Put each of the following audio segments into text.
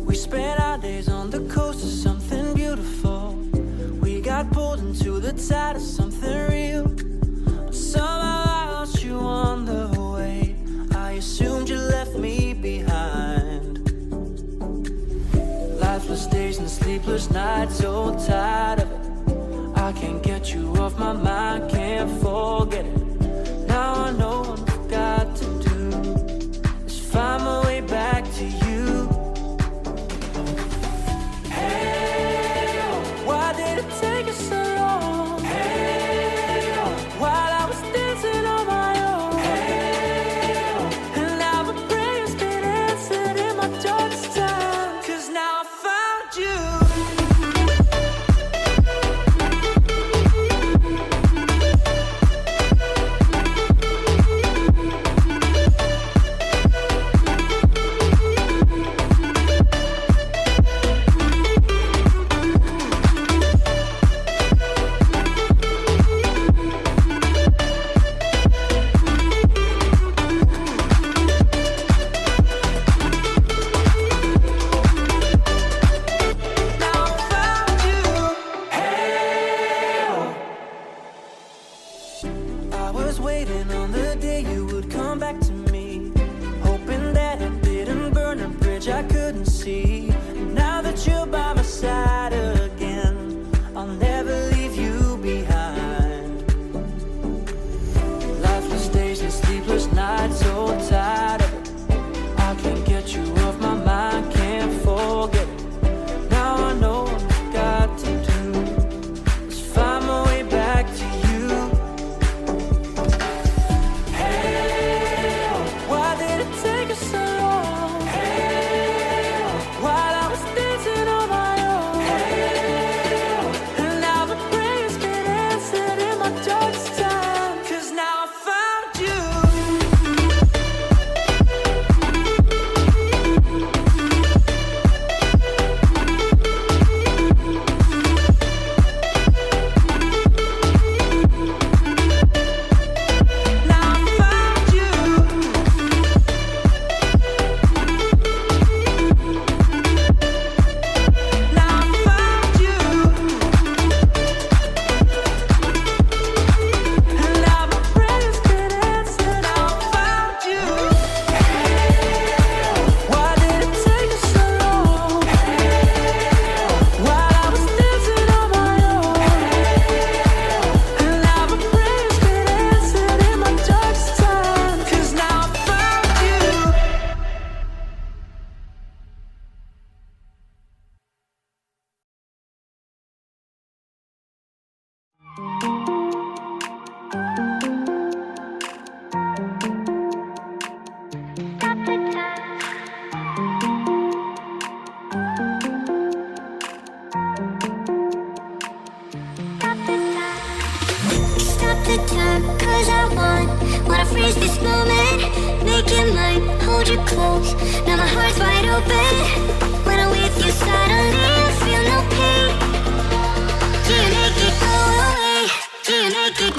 We spent our days on the coast of something beautiful. We got pulled into the tide of something real. But somehow I lost you on the way. I assumed you left me behind. Lifeless days and sleepless nights, so tired of it. I can't get you off my mind, can't forget it. Now I know what I've got to do is find my way back to you. Hey, why did it take us so long? Hey, while I was dancing on my own. Hey, and now my prayers get answered in my darkest time. 'Cause now I found you. I was waiting on the day you would come back to me, hoping that I didn't burn a bridge I couldn't see. Now that you're by my side again, I'll never leave you behind. Lifeless days and sleepless nights, so tired of it. I can't get you off my mind, can't forget it. Now I know what I've got to do is find my way back to you. The time, 'cause I wanna freeze this moment, make it mine, hold you close. Now my heart's wide open. When I'm with you, suddenly I feel no pain. Do you make it go away? Do you make it?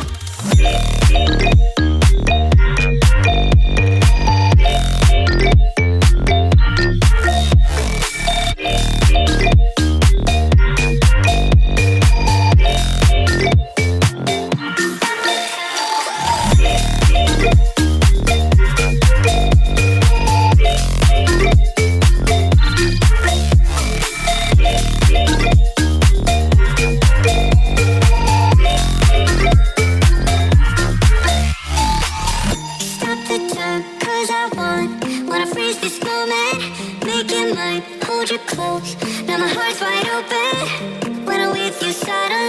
Hold you close. Now my heart's wide open. When I'm with you, suddenly